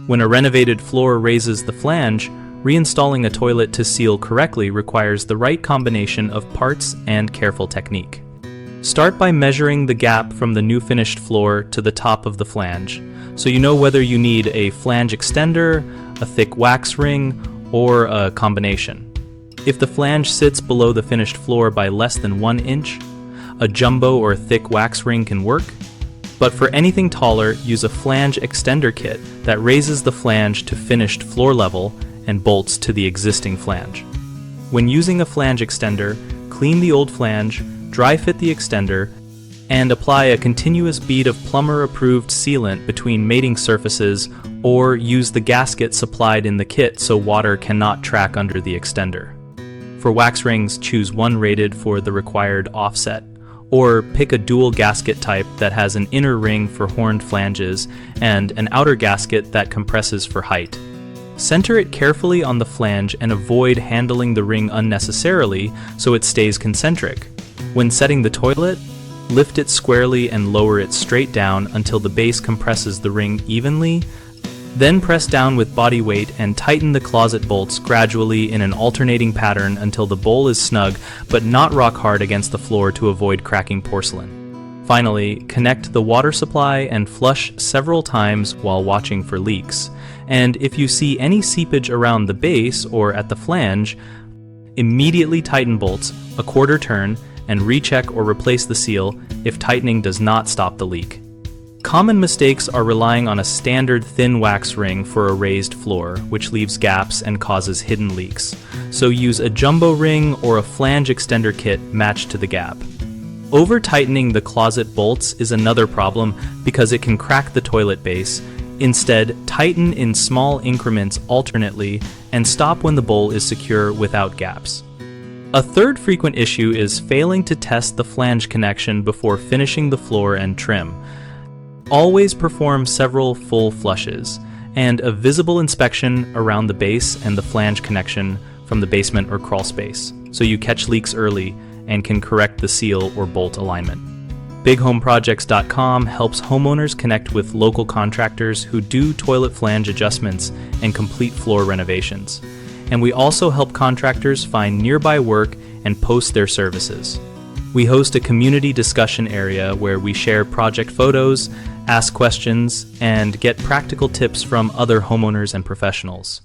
When a renovated floor raises the flange, reinstalling a toilet to seal correctly requires the right combination of parts and careful technique. Start by measuring the gap from the new finished floor to the top of the flange, so you know whether you need a flange extender, a thick wax ring, or a combination. If the flange sits below the finished floor by less than 1 inch, a jumbo or thick wax ring can work. But for anything taller, use a flange extender kit that raises the flange to finished floor level and bolts to the existing flange. When using a flange extender, clean the old flange, dry fit the extender, and apply a continuous bead of plumber-approved sealant between mating surfaces, or use the gasket supplied in the kit so water cannot track under the extender. For wax rings, choose one rated for the required offset, or pick a dual gasket type that has an inner ring for horned flanges and an outer gasket that compresses for height. Center it carefully on the flange and avoid handling the ring unnecessarily so it stays concentric. When setting the toilet, lift it squarely and lower it straight down until the base compresses the ring evenly. Then press down with body weight and tighten the closet bolts gradually in an alternating pattern until the bowl is snug but not rock hard against the floor to avoid cracking porcelain. Finally, connect the water supply and flush several times while watching for leaks. And if you see any seepage around the base or at the flange, immediately tighten bolts a quarter turn and recheck or replace the seal if tightening does not stop the leak. Common mistakes are relying on a standard thin wax ring for a raised floor, which leaves gaps and causes hidden leaks. So use a jumbo ring or a flange extender kit matched to the gap. Over-tightening the closet bolts is another problem because it can crack the toilet base. Instead, tighten in small increments alternately and stop when the bowl is secure without gaps. A third frequent issue is failing to test the flange connection before finishing the floor and trim. Always perform several full flushes and a visible inspection around the base and the flange connection from the basement or crawl space, so you catch leaks early and can correct the seal or bolt alignment. BigHomeProjects.com helps homeowners connect with local contractors who do toilet flange adjustments and complete floor renovations. And we also help contractors find nearby work and post their services. We host a community discussion area where we share project photos, ask questions, and get practical tips from other homeowners and professionals.